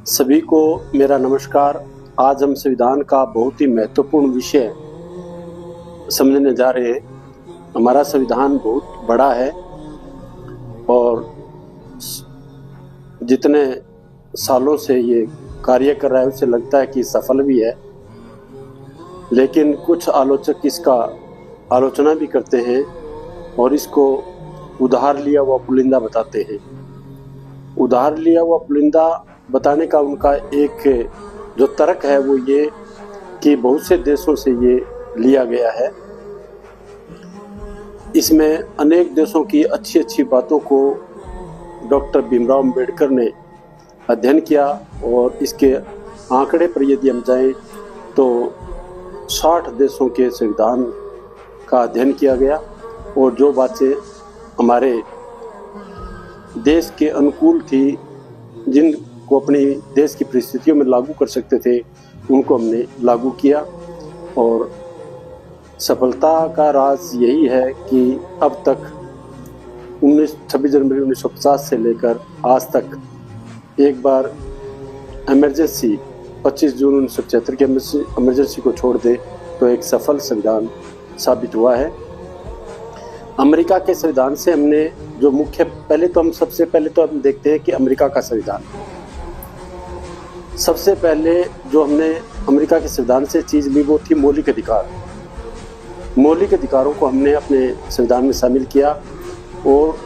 सभी को मेरा नमस्कार। आज हम संविधान का बहुत ही महत्वपूर्ण विषय समझने जा रहे हैं। हमारा संविधान बहुत बड़ा है और जितने सालों से ये कार्य कर रहा है उससे लगता है कि सफल भी है, लेकिन कुछ आलोचक इसका आलोचना भी करते हैं और इसको उधार लिया हुआ पुलिंदा बताते हैं। उधार लिया हुआ पुलिंदा बताने का उनका एक जो तर्क है वो ये कि बहुत से देशों से ये लिया गया है। इसमें अनेक देशों की अच्छी अच्छी बातों को डॉक्टर भीमराव अंबेडकर ने अध्ययन किया और इसके आंकड़े पर यदि हम जाएं तो 60 देशों के संविधान का अध्ययन किया गया और जो बातें हमारे देश के अनुकूल थी, जिनको अपनी देश की परिस्थितियों में लागू कर सकते थे, उनको हमने लागू किया। और सफलता का राज यही है कि अब तक 26 जनवरी 1950 से लेकर आज तक एक बार इमरजेंसी 25 जून 1975 के इमरजेंसी को छोड़ दे तो एक सफल संविधान साबित हुआ है। अमेरिका के संविधान से हमने जो मुख्य सबसे पहले तो हम देखते हैं कि अमेरिका का संविधान, सबसे पहले जो हमने अमेरिका के संविधान से चीज़ ली वो थी मौलिक अधिकार। मौलिक अधिकारों को हमने अपने संविधान में शामिल किया और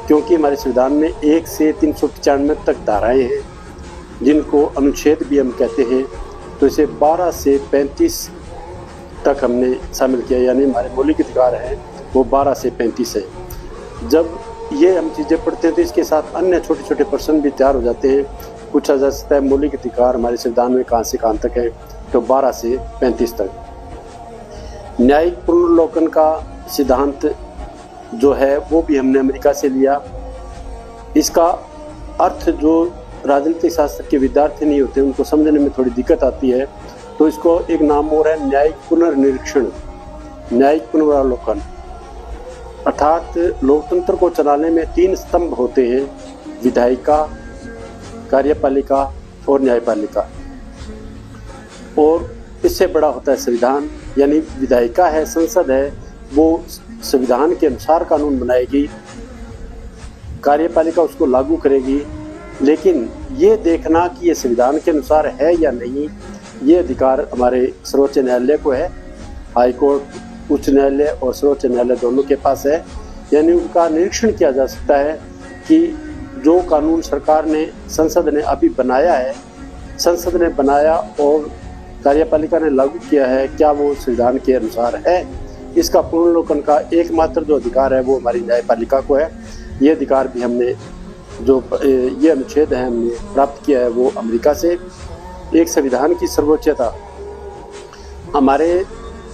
क्योंकि हमारे संविधान में 1 से 395 तक धाराएं हैं जिनको अनुच्छेद भी हम कहते हैं, तो इसे 12 से 35 तक हमने शामिल किया, यानी हमारे मौलिक अधिकार हैं वो 12 से 35 है। जब ये हम चीज़ें पढ़ते हैं तो इसके साथ अन्य छोटे छोटे प्रश्न भी तैयार हो जाते हैं। पूछा जा सकता है मौलिक अधिकार हमारे संविधान में कहाँ से कहाँ तक है, तो 12 से 35 तक। न्यायिक पुनर्विलोकन का सिद्धांत जो है वो भी हमने अमेरिका से लिया। इसका अर्थ जो राजनीतिक शास्त्र के विद्यार्थी नहीं होते उनको समझने में थोड़ी दिक्कत आती है, तो इसको एक नाम और है न्यायिक पुनर्निरीक्षण, न्यायिक पुनरावलोकन। अर्थात लोकतंत्र को चलाने में 3 स्तंभ होते हैं, विधायिका, कार्यपालिका और न्यायपालिका, और इससे बड़ा होता है संविधान। यानी विधायिका है, संसद है, वो संविधान के अनुसार कानून बनाएगी, कार्यपालिका उसको लागू करेगी, लेकिन ये देखना कि ये संविधान के अनुसार है या नहीं, ये अधिकार हमारे सर्वोच्च न्यायालय को है। हाई कोर्ट, उच्च न्यायालय और सर्वोच्च न्यायालय दोनों के पास है। यानी उनका निरीक्षण किया जा सकता है कि जो कानून सरकार ने, संसद ने अभी बनाया है, संसद ने बनाया और कार्यपालिका ने लागू किया है, क्या वो संविधान के अनुसार है। इसका पुनर्विलोकन का एकमात्र जो अधिकार है वो हमारी न्यायपालिका को है। ये अधिकार भी हमने जो ये अनुच्छेद है हमने प्राप्त किया है वो अमेरिका से। एक संविधान की सर्वोच्चता, हमारे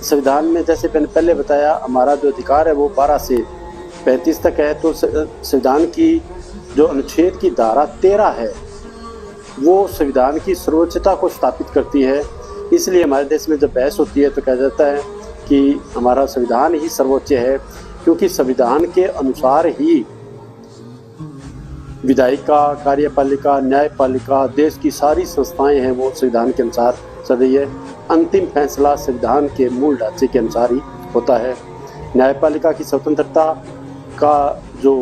संविधान में जैसे मैंने पहले बताया हमारा जो अधिकार है वो 12 से 35 तक है, तो संविधान की जो अनुच्छेद की धारा 13 है वो संविधान की सर्वोच्चता को स्थापित करती है। इसलिए हमारे देश में जब बहस होती है तो कहा जाता है कि हमारा संविधान ही सर्वोच्च है, क्योंकि संविधान के अनुसार ही विधायिका, कार्यपालिका, न्यायपालिका, देश की सारी संस्थाएं हैं वो संविधान के अनुसार चल रही है। अंतिम फैसला संविधान के मूल ढांचे के अनुसार ही होता है। न्यायपालिका की स्वतंत्रता का जो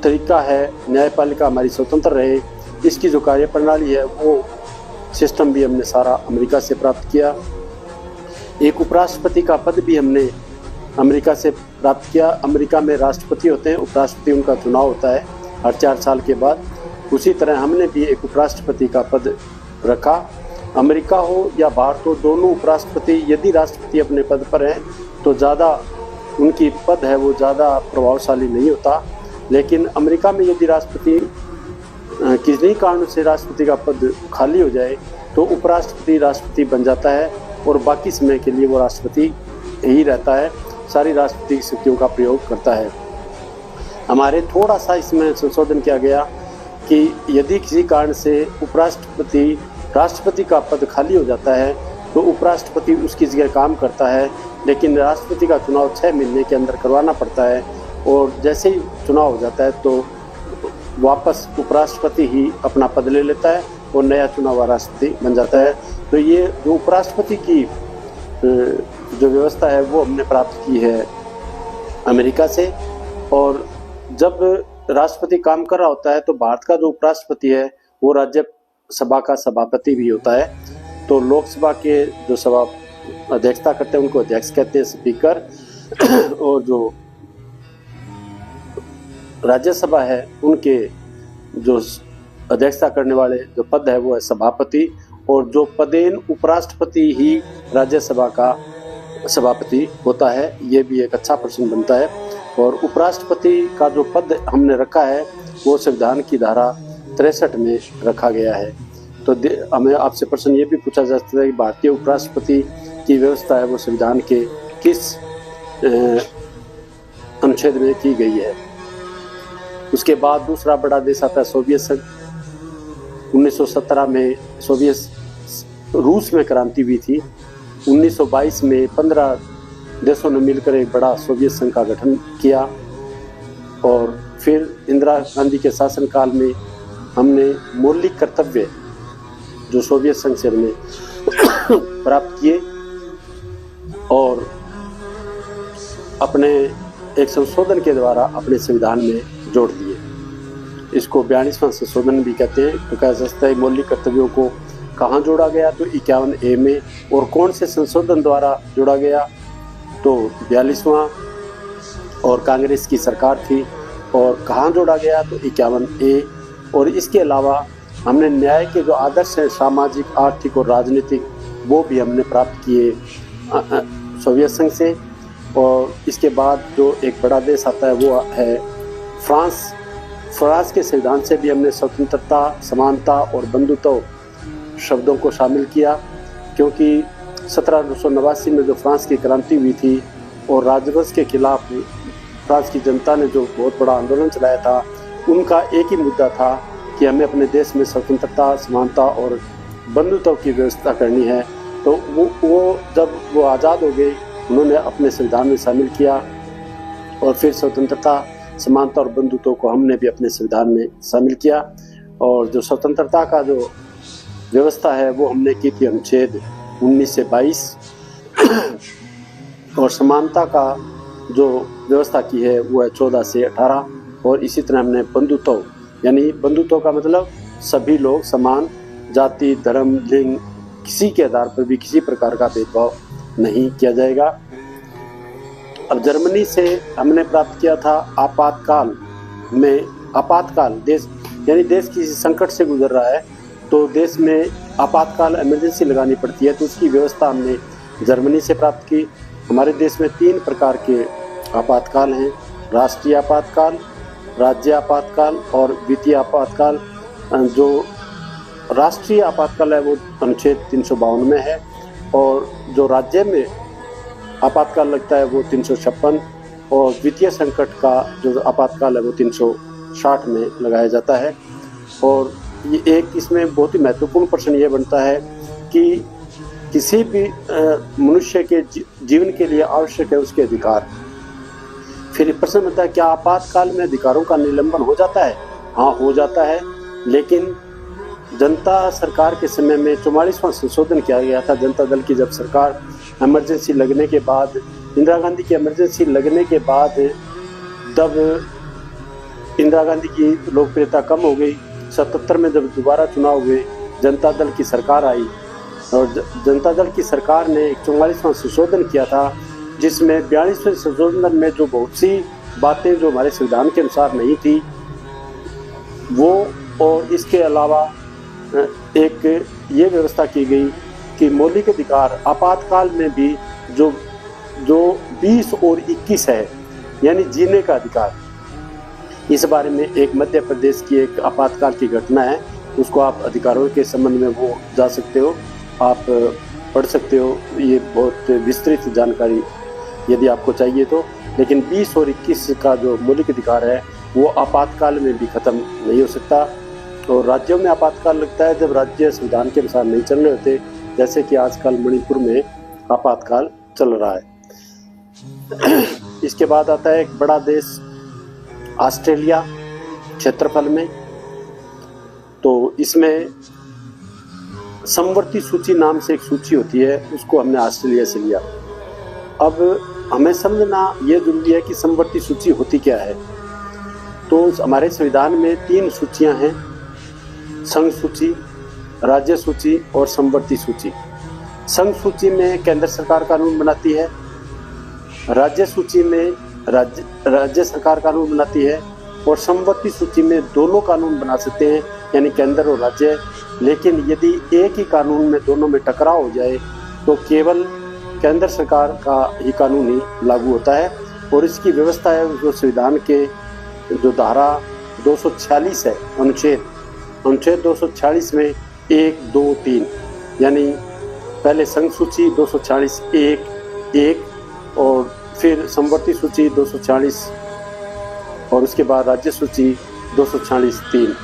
तरीका है, न्यायपालिका हमारी स्वतंत्र रहे, इसकी जो कार्यप्रणाली है वो सिस्टम भी हमने सारा अमेरिका से प्राप्त किया। एक उपराष्ट्रपति का पद भी हमने अमेरिका से प्राप्त किया। अमेरिका में राष्ट्रपति होते हैं, उपराष्ट्रपति उनका चुनाव होता है हर 4 साल के बाद। उसी तरह हमने भी एक उपराष्ट्रपति का पद रखा। अमेरिका हो या भारत हो, दोनों उपराष्ट्रपति यदि राष्ट्रपति अपने पद पर हैं तो ज़्यादा उनकी पद है वो ज़्यादा प्रभावशाली नहीं होता, लेकिन अमेरिका में यदि राष्ट्रपति किसी कारण से राष्ट्रपति का पद खाली हो जाए तो उपराष्ट्रपति राष्ट्रपति बन जाता है और बाकी समय के लिए वो राष्ट्रपति ही रहता है, सारी राष्ट्रपति शक्तियों का प्रयोग करता है। हमारे थोड़ा सा इसमें संशोधन किया गया कि यदि किसी कारण से राष्ट्रपति का पद खाली हो जाता है तो उपराष्ट्रपति उसकी जगह काम करता है, लेकिन राष्ट्रपति का चुनाव 6 महीने के अंदर करवाना पड़ता है और जैसे ही चुनाव हो जाता है तो वापस उपराष्ट्रपति ही अपना पद ले लेता है और नया चुना हुआ राष्ट्रपति बन जाता है। तो ये जो उपराष्ट्रपति की जो व्यवस्था है वो हमने प्राप्त की है अमेरिका से। और जब राष्ट्रपति काम कर रहा होता है तो भारत का जो उपराष्ट्रपति है वो राज्यसभा का सभापति भी होता है। तो लोकसभा के जो सभा अध्यक्षता करते हैं उनको अध्यक्ष कहते हैं, स्पीकर। और जो राज्यसभा है उनके जो अध्यक्षता करने वाले जो पद है वो है सभापति। और जो पदेन उपराष्ट्रपति ही राज्यसभा का सभापति होता है। ये भी एक अच्छा प्रश्न बनता है। और उपराष्ट्रपति का जो पद हमने रखा है वो संविधान की धारा 63 में रखा गया है। तो हमें आपसे प्रश्न ये भी पूछा जा सकता है कि भारतीय उपराष्ट्रपति की व्यवस्था है वो संविधान के किस अनुच्छेद में की गई है। उसके बाद दूसरा बड़ा देश आता है सोवियत संघ। 1917 में सोवियत रूस में क्रांति हुई थी। 1922 में 15 देशों ने मिलकर एक बड़ा सोवियत संघ का गठन किया। और फिर इंदिरा गांधी के शासनकाल में हमने मौलिक कर्तव्य जो सोवियत संघ से हमने प्राप्त किए और अपने एक संशोधन के द्वारा अपने संविधान में जोड़ दिए। इसको 42वां संशोधन भी कहते हैं। तो कह सकता है मौलिक कर्तव्यों को कहाँ जोड़ा गया, तो 51A में। और कौन से संशोधन द्वारा जोड़ा गया, तो 42वां। और कांग्रेस की सरकार थी। और कहाँ जोड़ा गया, तो 51A। और इसके अलावा हमने न्याय के जो आदर्श हैं सामाजिक, आर्थिक और राजनीतिक, वो भी हमने प्राप्त किए सोवियत संघ से। और इसके बाद जो एक बड़ा देश आता है वो है फ्रांस। फ्रांस के संविधान से भी हमने स्वतंत्रता, समानता और बंधुत्व शब्दों को शामिल किया, क्योंकि 1789 में जो फ्रांस की क्रांति हुई थी और राजवंश के खिलाफ फ्रांस की जनता ने जो बहुत बड़ा आंदोलन चलाया था, उनका एक ही मुद्दा था कि हमें अपने देश में स्वतंत्रता, समानता और बंधुत्व की व्यवस्था करनी है। तो वो जब वो आज़ाद हो गए, उन्होंने अपने संविधान में शामिल किया। और फिर स्वतंत्रता, समानता और बंधुत्व को हमने भी अपने संविधान में शामिल किया। और जो स्वतंत्रता का जो व्यवस्था है वो हमने की थी अनुच्छेद 19 से 22। और समानता का जो व्यवस्था की है वो है 14 से 18। और इसी तरह हमने बंधुत्व, यानी बंधुत्व का मतलब सभी लोग समान, जाति, धर्म, लिंग, किसी के आधार पर भी किसी प्रकार का भेदभाव नहीं किया जाएगा। अब जर्मनी से हमने प्राप्त किया था आपातकाल में, आपातकाल देश यानी देश किसी संकट से गुजर रहा है तो देश में आपातकाल इमरजेंसी लगानी पड़ती है, तो उसकी व्यवस्था हमने जर्मनी से प्राप्त की। हमारे देश में 3 प्रकार के आपातकाल हैं, राष्ट्रीय आपातकाल, राज्य आपातकाल और वित्तीय आपातकाल। जो राष्ट्रीय आपातकाल है वो अनुच्छेद 352 में है। और जो राज्य में आपातकाल लगता है वो 356। और वित्तीय संकट का जो आपातकाल है वो 360 में लगाया जाता है। और ये एक इसमें बहुत ही महत्वपूर्ण प्रश्न ये बनता है कि किसी भी मनुष्य के जीवन के लिए आवश्यक है उसके अधिकार। फिर प्रश्न बनता है क्या आपातकाल में अधिकारों का निलंबन हो जाता है? हाँ, हो जाता है। लेकिन जनता सरकार के समय में 44वां संशोधन किया गया था। जनता दल की जब सरकार इमरजेंसी लगने के बाद, इंदिरा गांधी की इमरजेंसी लगने के बाद, तब इंदिरा गांधी की लोकप्रियता कम हो गई। 77 में जब दोबारा चुनाव हुए, जनता दल की सरकार आई और जनता दल की सरकार ने 44वां संशोधन किया था, जिसमें 42वें संशोधन में जो बहुत सी बातें जो हमारे संविधान के अनुसार नहीं थी वो, और इसके अलावा एक ये व्यवस्था की गई कि मौलिक अधिकार आपातकाल में भी जो 20 और 21 है, यानी जीने का अधिकार। इस बारे में एक मध्य प्रदेश की एक आपातकाल की घटना है, उसको आप अधिकारों के संबंध में वो जा सकते हो, आप पढ़ सकते हो। ये बहुत विस्तृत जानकारी यदि आपको चाहिए तो। लेकिन 20 और 21 का जो मौलिक अधिकार है वो आपातकाल में भी खत्म नहीं हो सकता। और राज्यों में आपातकाल लगता है जब राज्य संविधान के अनुसार नहीं चल रहे होते, जैसे कि आजकल मणिपुर में आपातकाल चल रहा है। इसके बाद आता है एक बड़ा देश ऑस्ट्रेलिया। क्षेत्रफल में। तो इसमें समवर्ती सूची नाम से एक सूची होती है, उसको हमने ऑस्ट्रेलिया से लिया। अब हमें समझना ये जरूरी है कि समवर्ती सूची होती क्या है। तो हमारे संविधान में 3 सूचियां हैं, संघ सूची, राज्य सूची और समवर्ती सूची। संघ सूची में केंद्र सरकार कानून बनाती है, राज्य सूची में राज्य सरकार कानून बनाती है, और समवर्ती सूची में दोनों कानून बना सकते हैं, यानी केंद्र और राज्य। लेकिन यदि एक ही कानून में दोनों में टकराव हो जाए तो केवल केंद्र सरकार का ही कानून ही लागू होता है। और इसकी व्यवस्था है जो संविधान के जो धारा 246 है, अनुच्छेद 246 में 1, 2, 3, यानी पहले संघ सूची 246(1)(1) और फिर समवर्ती सूची 246 और उसके बाद राज्य सूची 246(3).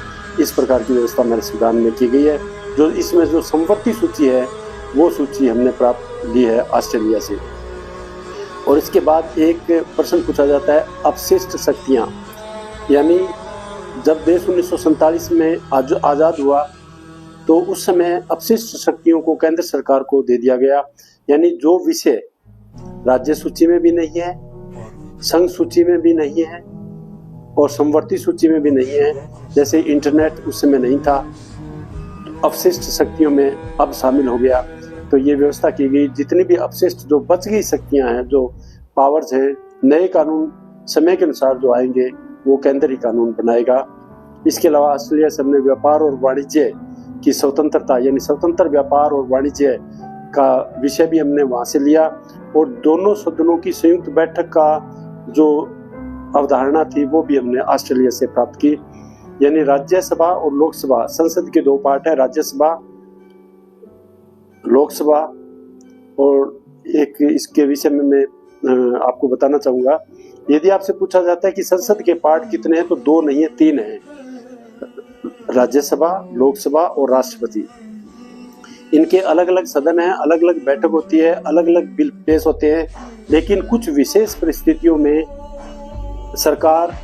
इस प्रकार की व्यवस्था हमारे संविधान में की गई है। जो इसमें जो समवर्ती सूची है वो सूची हमने प्राप्त ली है ऑस्ट्रेलिया से। और इसके बाद एक प्रश्न पूछा जाता है अपशिष्ट शक्तियाँ, यानी जब देश 1947 में आज़ाद हुआ तो उस समय अपशिष्ट शक्तियों को केंद्र सरकार को दे दिया गया, यानी जो विषय राज्य सूची में भी नहीं है, संघ सूची में भी नहीं है और समवर्ती सूची में भी नहीं है, जैसे इंटरनेट उस समय नहीं था, तो अपशिष्ट शक्तियों में अब शामिल हो गया। तो ये व्यवस्था की गई, जितनी भी अपशिष्ट जो बच गई शक्तियां हैं, जो पावर्स हैं, नए कानून समय के अनुसार जो आएंगे वो केंद्र ही कानून बनाएगा। इसके अलावा ऑस्ट्रेलिया से हमने व्यापार और वाणिज्य की स्वतंत्रता, यानी स्वतंत्र व्यापार और वाणिज्य का विषय भी हमने वहाँ से लिया। और दोनों सदनों की संयुक्त बैठक का जो अवधारणा थी वो भी हमने ऑस्ट्रेलिया से प्राप्त की, यानी राज्यसभा और लोकसभा, संसद के 2 पार्ट है, राज्यसभा, लोकसभा। और एक इसके विषय में मैं आपको बताना चाहूँगा, यदि आपसे पूछा जाता है कि संसद के पार्ट कितने हैं तो 2 नहीं है, 3 हैं, राज्यसभा, लोकसभा और राष्ट्रपति। इनके अलग अलग सदन हैं, अलग अलग बैठक होती है, अलग अलग बिल पेश होते हैं, लेकिन कुछ विशेष परिस्थितियों में सरकार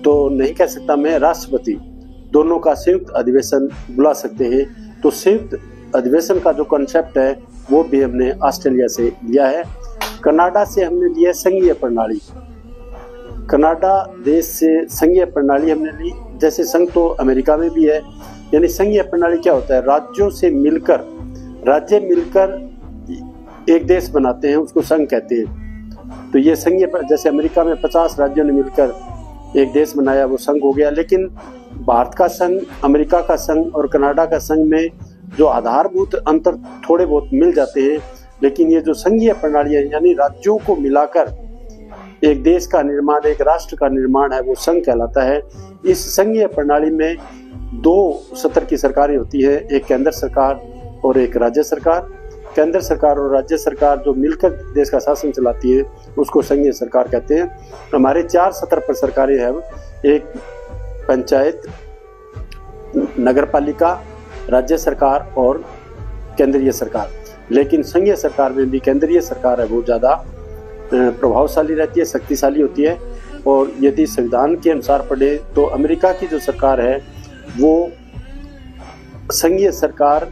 तो नहीं कह सकता मैं, राष्ट्रपति दोनों का संयुक्त अधिवेशन बुला सकते हैं। तो संयुक्त अधिवेशन का जो कॉन्सेप्ट है वो भी हमने ऑस्ट्रेलिया से लिया है। कनाडा से हमने लिया संघीय प्रणाली। कनाडा देश से संघीय प्रणाली हमने ली, जैसे संघ तो अमेरिका में भी है, यानी संघीय प्रणाली क्या होता है, राज्यों से मिलकर, राज्य मिलकर एक देश बनाते हैं, उसको संघ कहते हैं। तो ये संघीय, जैसे अमेरिका में 50 राज्यों ने मिलकर एक देश बनाया, वो संघ हो गया। लेकिन भारत का संघ, अमेरिका का संघ और कनाडा का संघ में जो आधारभूत अंतर थोड़े बहुत मिल जाते हैं, लेकिन ये जो संघीय प्रणाली है, यानी राज्यों को मिलाकर एक देश का निर्माण, एक राष्ट्र का निर्माण है, वो संघ कहलाता है। इस संघीय प्रणाली में 2 स्तर की सरकारें होती है, एक केंद्र सरकार और एक राज्य सरकार। केंद्र सरकार और राज्य सरकार जो मिलकर देश का शासन चलाती है उसको संघीय सरकार कहते हैं। हमारे 4 स्तर पर सरकारें हैं, एक पंचायत, नगरपालिका, राज्य सरकार और केंद्रीय सरकार। लेकिन संघीय सरकार में भी केंद्रीय सरकार है वो ज़्यादा प्रभावशाली रहती है, शक्तिशाली होती है। और यदि संविधान के अनुसार पढ़े तो अमेरिका की जो सरकार है वो संघीय सरकार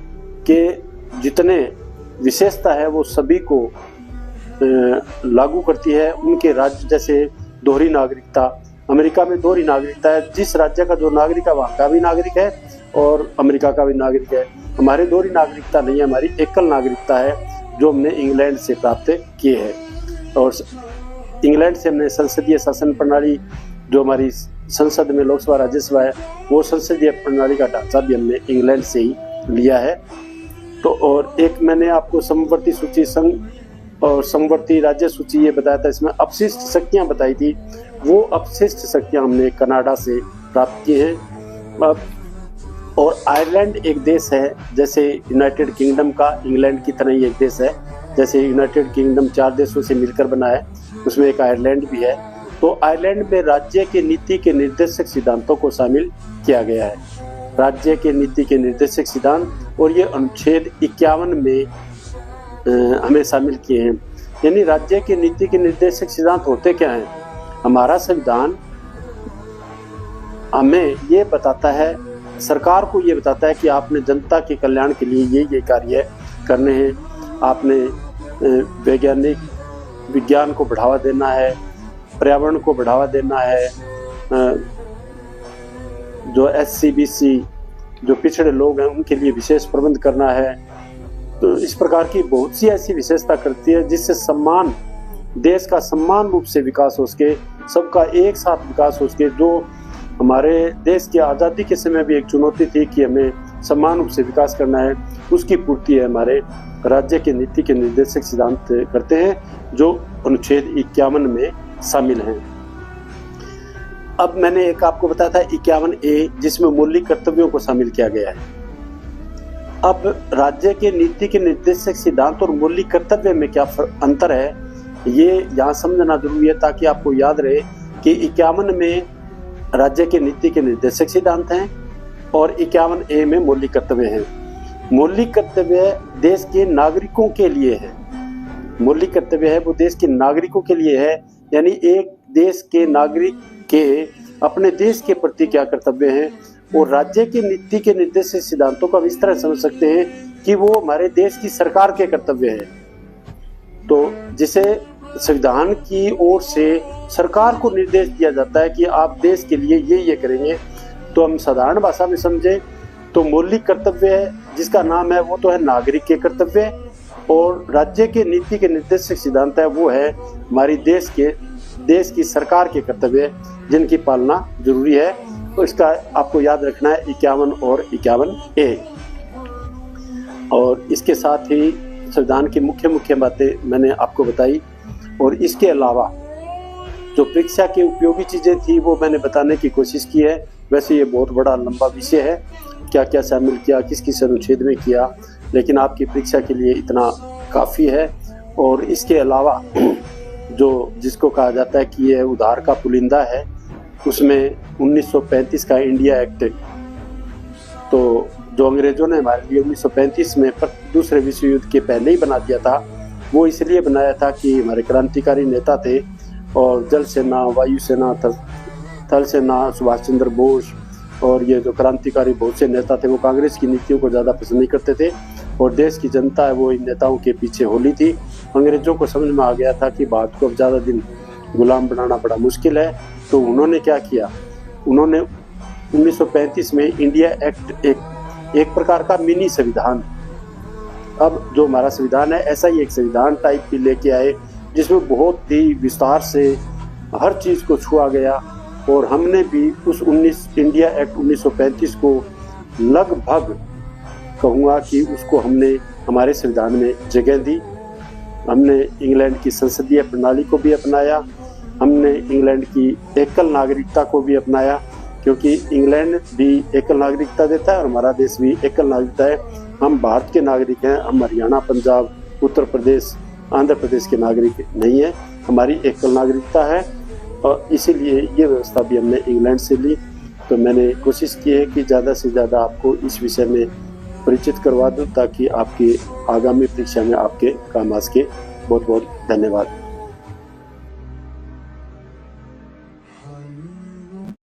के जितने विशेषता है वो सभी को लागू करती है। उनके राज्य, जैसे दोहरी नागरिकता, अमेरिका में दोहरी नागरिकता है, जिस राज्य का जो नागरिक है वहाँ का भी नागरिक है और अमेरिका का भी नागरिक है। हमारे दोहरी नागरिकता नहीं है, हमारी एकल नागरिकता है जो हमने इंग्लैंड से प्राप्त किए हैं। और इंग्लैंड से हमने संसदीय शासन प्रणाली, जो हमारी संसद में लोकसभा राज्यसभा है, वो संसदीय प्रणाली का ढांचा भी हमने इंग्लैंड से ही लिया है। तो और एक मैंने आपको समवर्ती सूची, संघ और समवर्ती राज्य सूची ये बताया था, इसमें अपशिष्ट शक्तियाँ बताई थी, वो अपशिष्ट शक्तियाँ हमने कनाडा से प्राप्त की हैं। और आयरलैंड एक देश है, जैसे यूनाइटेड किंगडम का इंग्लैंड की तरह ही एक देश है। जैसे यूनाइटेड किंगडम 4 देशों से मिलकर बना है, उसमें एक आयरलैंड भी है। तो आयरलैंड में राज्य के नीति के निर्देशक सिद्धांतों को शामिल किया गया है, राज्य के नीति के निर्देशक सिद्धांत, और ये अनुच्छेद 51 में हमें शामिल किए हैं। यानी राज्य के नीति के निर्देशक सिद्धांत होते क्या हैं? हमारा संविधान हमें ये बताता है, सरकार को ये बताता है कि आपने जनता के कल्याण के लिए ये कार्य करने हैं। आपने विज्ञान को बढ़ावा देना है, पर्यावरण को बढ़ावा देना है, जो SC/BC जो पिछड़े लोग हैं उनके लिए विशेष प्रबंध करना है। तो इस प्रकार की बहुत सी ऐसी विशेषता करती है जिससे देश का सम्मान रूप से विकास हो सके, सबका एक साथ विकास हो सके। जो हमारे देश की आज़ादी के समय भी एक चुनौती थी कि हमें समान रूप से विकास करना है, उसकी पूर्ति है हमारे राज्य के नीति के निर्देशक सिद्धांत करते हैं जो अनुच्छेद 51 में शामिल हैं। अब मैंने एक आपको बताया था 51A जिसमें मौलिक कर्तव्यों को शामिल किया गया है। अब राज्य के नीति के निर्देशक सिद्धांत और मौलिक कर्तव्य में क्या अंतर है, ये यहाँ समझना जरूरी है ताकि आपको याद रहे कि 51 में राज्य के नीति के निर्देशक सिद्धांत हैं और 51A में मौलिक कर्तव्य हैं। मौलिक कर्तव्य देश के नागरिकों के लिए है, मौलिक कर्तव्य है वो देश के नागरिकों के लिए है, यानी एक देश के नागरिक के अपने देश के प्रति क्या कर्तव्य हैं। और राज्य के नीति के निर्देशक सिद्धांतों का इस तरह समझ सकते हैं कि वो हमारे देश की सरकार के कर्तव्य है। तो जिसे संविधान की ओर से सरकार को निर्देश दिया जाता है कि आप देश के लिए ये करेंगे। तो हम साधारण भाषा में समझे तो मौलिक कर्तव्य है जिसका नाम है वो तो है नागरिक के कर्तव्य, और राज्य के नीति के निर्देशक सिद्धांत है वो है हमारी देश की सरकार के कर्तव्य जिनकी पालना जरूरी है। तो इसका आपको याद रखना है 51 और 51A। और इसके साथ ही संविधान की मुख्य बातें मैंने आपको बताई, और इसके अलावा जो परीक्षा की उपयोगी चीज़ें थी वो मैंने बताने की कोशिश की है। वैसे ये बहुत बड़ा लंबा विषय है, क्या क्या शामिल किया, किस अनुच्छेद में किया, लेकिन आपकी परीक्षा के लिए इतना काफ़ी है। और इसके अलावा जो जिसको कहा जाता है कि ये उधार का पुलिंदा है, उसमें 1935 का इंडिया एक्ट, तो जो अंग्रेजों ने हमारे लिए 1935 में दूसरे विश्व युद्ध के पहले ही बना दिया था, वो इसलिए बनाया था कि हमारे क्रांतिकारी नेता थे और जल सेना, वायु सेना, थल सेना, सुभाष चंद्र बोस और ये जो क्रांतिकारी बहुत से नेता थे वो कांग्रेस की नीतियों को ज़्यादा पसंद नहीं करते थे, और देश की जनता है वो इन नेताओं के पीछे होली थी। अंग्रेजों को समझ में आ गया था कि भारत को अब ज़्यादा दिन गुलाम बनाना बड़ा मुश्किल है, तो उन्होंने क्या किया, उन्होंने 1935 में इंडिया एक्ट एक प्रकार का मिनी संविधान, अब जो हमारा संविधान है ऐसा ही एक संविधान टाइप की लेके आए जिसमें बहुत ही विस्तार से हर चीज़ को छुआ गया। और हमने भी उस इंडिया एक्ट 1935 को लगभग कहूँगा कि उसको हमने हमारे संविधान में जगह दी। हमने इंग्लैंड की संसदीय प्रणाली को भी अपनाया, हमने इंग्लैंड की एकल नागरिकता को भी अपनाया, क्योंकि इंग्लैंड भी एकल नागरिकता देता है और हमारा देश भी एकल नागरिकता है। हम भारत के नागरिक हैं, हम हरियाणा, पंजाब, उत्तर प्रदेश, आंध्र प्रदेश के नागरिक नहीं है, हमारी एकल नागरिकता है। और इसीलिए ये व्यवस्था भी हमने इंग्लैंड से ली। तो मैंने कोशिश की है कि ज़्यादा से ज़्यादा आपको इस विषय में परिचित करवा दूँ ताकि आपकी आगामी परीक्षा में आपके काम आ सके। बहुत बहुत धन्यवाद।